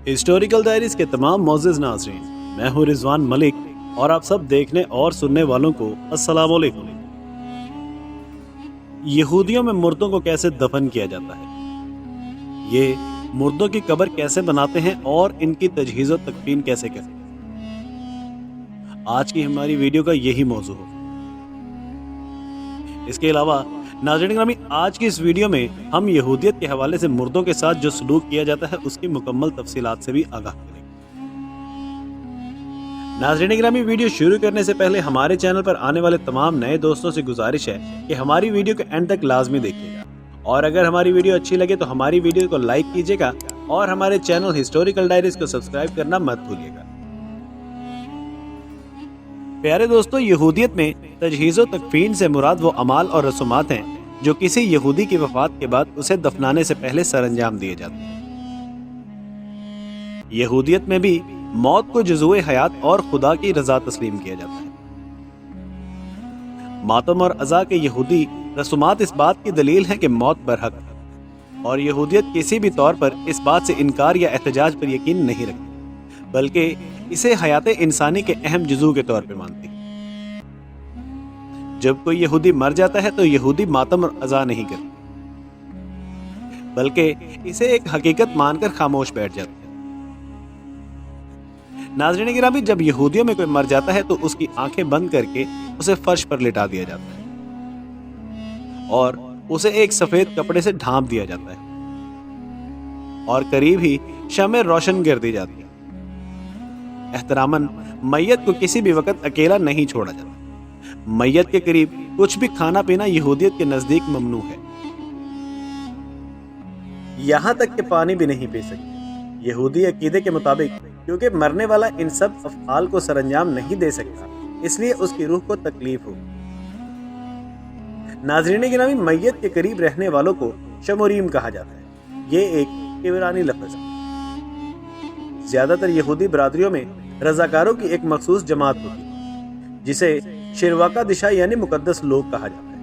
Historical diaries के तमाम मोअज़्ज़िज़ नाज़रीन, मैं हूँ रिजवान मलिक और आप सब देखने और सुनने वालों को अस्सलाम वालेकुम। यहूदियों में मुर्दों को कैसे दफन किया जाता है, ये मुर्दों की कब्र कैसे बनाते हैं और इनकी तजहीज़ व तकफीन कैसे करते हैं, आज की हमारी वीडियो का यही मौजू है। इसके अलावा नाज़रीन ग्रामी, आज की इस वीडियो में हम यहूदियत के हवाले से मुर्दों के साथ जो सलूक किया जाता है उसकी मुकम्मल तफसीलात से भी आगाह करेंगे। नाज़रीन ग्रामी, वीडियो शुरू करने से पहले हमारे चैनल पर आने वाले तमाम नए दोस्तों से गुजारिश है कि हमारी वीडियो को एंड तक लाजमी देखिएगा और अगर हमारी वीडियो अच्छी लगे तो हमारी वीडियो को लाइक कीजिएगा और हमारे चैनल हिस्टोरिकल डायरीज को सब्सक्राइब करना मत भूलिएगा। प्यारे दोस्तों, यहूदियत में तजहीज़ व तकफीन से मुराद वो अमाल और रसूमात हैं जो किसी यहूदी की वफात के बाद उसे दफनाने से पहले सरअंजाम दिए जाते हैं। यहूदियत में भी मौत को जुज़ुए हयात और खुदा की रज़ा तस्लीम किया जाता है। मातम और अज़ा के यहूदी रसूमात इस बात की दलील है कि मौत बरहक है और यहूदियत किसी भी तौर पर इस बात से इनकार या एहतजाज पर यकीन नहीं रखती, बल्कि इसे हयात इंसानी के अहम जुज़ू के तौर पर मानती है। जब कोई यहूदी मर जाता है तो यहूदी मातम और अज़ा नहीं करते, बल्कि इसे एक हकीकत मानकर खामोश बैठ जाते हैं। नाज़रीन गिरामी, जब यहूदियों में कोई मर जाता है तो उसकी आंखें बंद करके उसे फर्श पर लिटा दिया जाता है और उसे एक सफेद कपड़े से ढांप दिया जाता है और करीब ही शम्में रोशन कर दी जाती है। एहतरामन मैयत को किसी भी वक्त अकेला नहीं छोड़ा जाता। मैयत के करीब कुछ भी खाना पीना यहूदियत के नजदीक ममनू है, यहाँ तक कि पानी भी नहीं पी सकते। यहूदी अकीदे के मुताबिक क्योंकि मरने वाला इन सब अफ़आल को सरअंजाम नहीं दे सकता, इसलिए उसकी रूह को तकलीफ हो। नाज़रीन गिरामी, मैयत के करीब रहने वालों को शमोरीम कहा जाता है। ये एक इब्रानी लफ्ज़ है। ज्यादातर यहूदी बरादरियों में रज़ाकारों की एक मखसूस जमात होती है जिसे शिरवाका दिशा यानी मुकद्दस लोग कहा जाता है,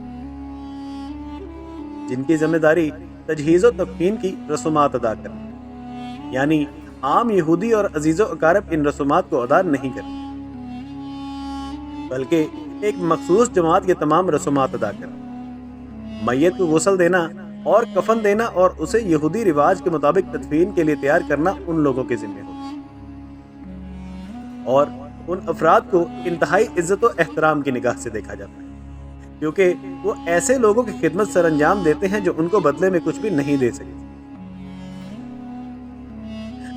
जिनकी जिम्मेदारी तजहीज़ व तकफीन की रसूमात अदा करना, यानी आम यहूदी और अजीज़ो अकारब इन रसूमात को अदा नहीं करते, बल्कि एक मखसूस जमात के तमाम रसूमात अदा करना। मैयत को गुस्ल देना और कफन देना और उसे यहूदी रिवाज के मुताबिक तदफीन के लिए तैयार करना उन लोगों के जिम्मे होता है और उन अफराद को इंतहाई इज्जत और एहतराम की निगाह से देखा जाता है, क्योंकि वो ऐसे लोगों की खिदमत सरअंजाम देते हैं जो उनको बदले में कुछ भी नहीं दे सकते।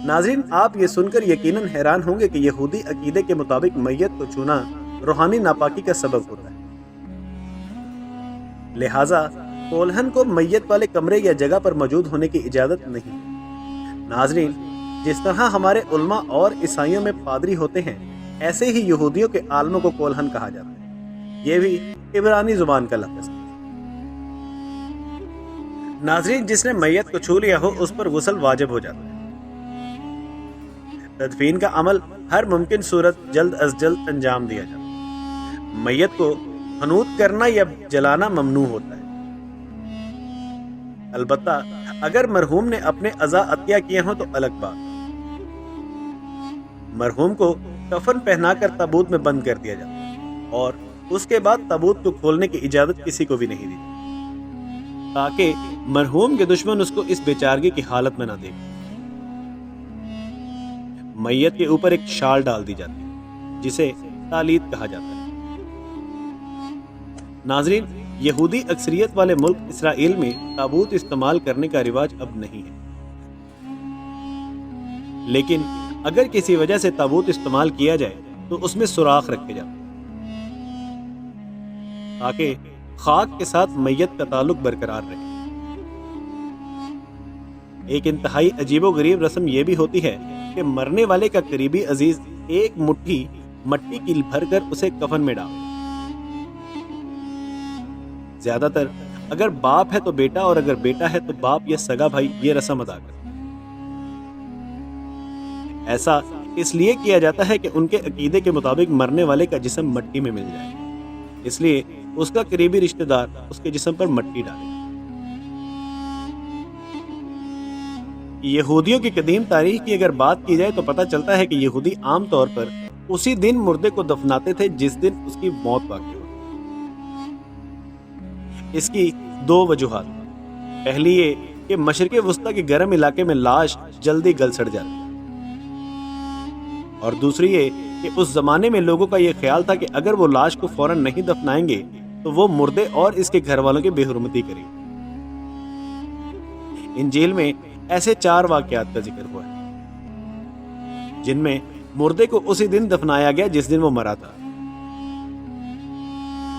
नाज़रीन, आप ये सुनकर यकीनन हैरान होंगे कि यहूदी अकीदे के मुताबिक मैयत को छूना रूहानी नापाकी का सबब होता है। लिहाजा कोल्हन को मैयत वाले कमरे या जगह पर मौजूद होने की इजाजत नहीं। नाज़रीन, जिस तरह हमारे उलमा और ईसाइयों में पादरी होते हैं, ऐसे ही यहूदियों के आलमों को कोल्हन कहा जाता है। यह भी इब्रानी जुबान का लफ्ज़ है। नाज़रीन, जिसने मैयत को छू लिया हो उस पर गुस्ल वाजिब हो जाता है। तदफीन का अमल हर मुमकिन सूरत जल्द अज जल्द अंजाम दिया जाता है। मैयत को हनूत करना या जलाना ममनू होता है। अलबत्ता अगर मरहूम ने अपने अज़ा अतिया किए हों तो अलग बात। मरहूम को कफन पहनाकर ताबूत में बंद कर दिया जाता है और उसके बाद ताबूत को खोलने की इजाजत किसी को भी नहीं दी, ताकि मरहूम के दुश्मन उसको इस बेचारगी की हालत में ना देखें। मैयत के ऊपर एक शाल डाल दी जाती है जिसे तालीत कहा जाता है। नाज़रीन, यहूदी अक्सरियत वाले मुल्क इसराइल में ताबूत इस्तेमाल करने का रिवाज अब नहीं है, लेकिन अगर किसी वजह से ताबूत इस्तेमाल किया जाए तो उसमें सुराख रखे जाते हैं ताकि खाक के साथ मैयत का ताल्लुक बरकरार रहे। एक इंतहाई अजीबो-गरीब रस्म यह भी होती है कि मरने वाले का करीबी अजीज एक मुट्ठी मट्टी की भरकर उसे कफन में डाले। ज्यादातर अगर बाप है तो बेटा और अगर बेटा है तो बाप या सगा भाई ये रस्म अदा करते। ऐसा इसलिए किया जाता है कि उनके अकीदे के मुताबिक मरने वाले का जिस्म मट्टी में मिल जाए, इसलिए उसका करीबी रिश्तेदार उसके जिस्म पर मट्टी डाले। یہودیوں کی قدیم تاریخ کی اگر بات کی جائے تو پتہ چلتا ہے کہ یہودی عام طور پر اسی دن مردے کو دفناتے تھے جس دن اس کی موت واقع ہوتی۔ اس کی دو وجوہات، پہلی یہ کہ مشرق وسطی کے گرم علاقے میں لاش جلدی گل سڑ جاتی، اور دوسری یہ کہ اس زمانے میں لوگوں کا یہ خیال تھا کہ اگر وہ لاش کو فوراً نہیں دفنائیں گے تو وہ مردے اور اس کے گھر والوں کی بے حرمتی کریں گے۔ انجیل میں ایسے 4 واقعات کا ذکر ہوا ہے جن میں مردے کو اسی دن دفنایا گیا جس دن وہ مرا تھا۔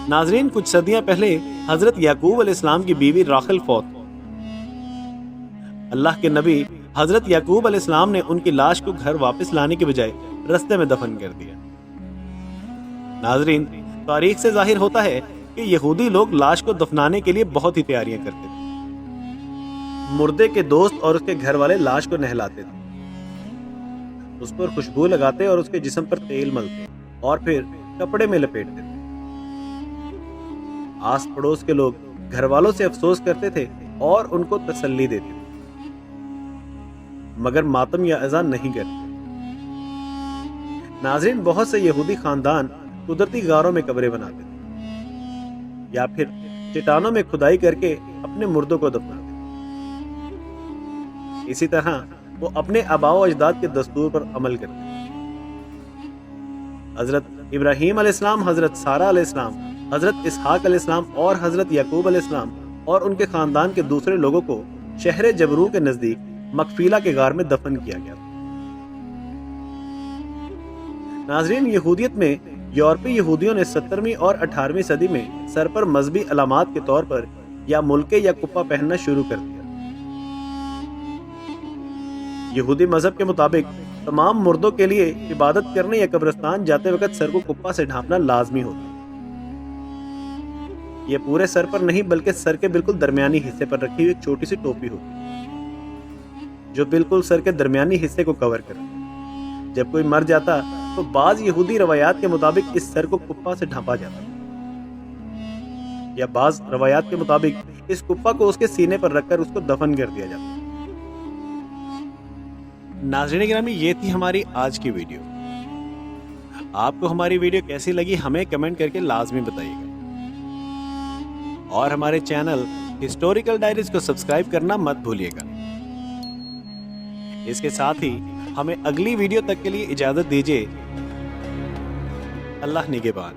ناظرین، کچھ صدیاں پہلے حضرت یعقوب علیہ السلام کی بیوی راخل فوت۔ اللہ کے نبی حضرت یعقوب علیہ السلام نے ان کی لاش کو گھر واپس لانے کے بجائے رستے میں دفن کر دیا۔ ناظرین، تاریخ سے ظاہر ہوتا ہے کہ یہودی لوگ لاش کو دفنانے کے لیے بہت ہی تیاریاں کرتے تھے۔ مردے کے دوست اور اس کے گھر والے لاش کو نہلاتے تھے، اس پر خوشبو لگاتے اور اس کے جسم پر تیل ملتے اور پھر کپڑے میں لپیٹتے تھے۔ آس پڑوس کے لوگ گھر والوں سے افسوس کرتے تھے اور ان کو تسلی دیتے تھے، مگر ماتم یا عزا نہیں کرتے۔ ناظرین، بہت سے یہودی خاندان قدرتی غاروں میں قبریں بناتے تھے یا پھر چٹانوں میں کھدائی کر کے اپنے مردوں کو دفناتے تھے۔ اسی طرح وہ اپنے آباء و اجداد کے دستور پر عمل کرتے تھے۔ حضرت ابراہیم علیہ السلام، حضرت سارہ علیہ السلام، حضرت اسحاق علیہ السلام اور حضرت یعقوب علیہ السلام اور ان کے خاندان کے دوسرے لوگوں کو شہر جبرو کے نزدیک مقفیلہ کے غار میں دفن کیا گیا تھا۔ ناظرین، یہودیت میں یورپی یہودیوں نے 17ویں اور 18ویں صدی میں سر پر مذہبی علامات کے طور پر یا ملکے یا کپا پہننا شروع کر دیا۔ یہودی مذہب کے مطابق تمام مردوں کے لیے عبادت کرنے یا قبرستان جاتے وقت سر کو کپا سے ڈھانپنا لازمی ہوتا ہے۔ یہ پورے سر پر نہیں بلکہ سر کے بالکل درمیانی حصے پر رکھی ہوئی ایک چھوٹی سی ٹوپی ہوتی ہے جو بالکل سر کے درمیانی حصے کو کور کرتی ہے۔ جب کوئی مر جاتا تو بعض یہودی روایات کے مطابق اس سر کو کپا سے ڈھانپا جاتا یا بعض روایات کے مطابق اس کپا کو اس کے سینے پر رکھ کر اس کو دفن کر دیا جاتا۔ ناظرین گرامی، یہ تھی ہماری آج کی ویڈیو۔ آپ کو ہماری ویڈیو کیسی لگی ہمیں کمنٹ کر کے لازمی بتائیے گا، اور ہمارے چینل ہسٹوریکل ڈائریز کو سبسکرائب کرنا مت بھولیے گا۔ اس کے ساتھ ہی ہمیں اگلی ویڈیو تک کے لیے اجازت دیجیے۔ اللہ نگہبان۔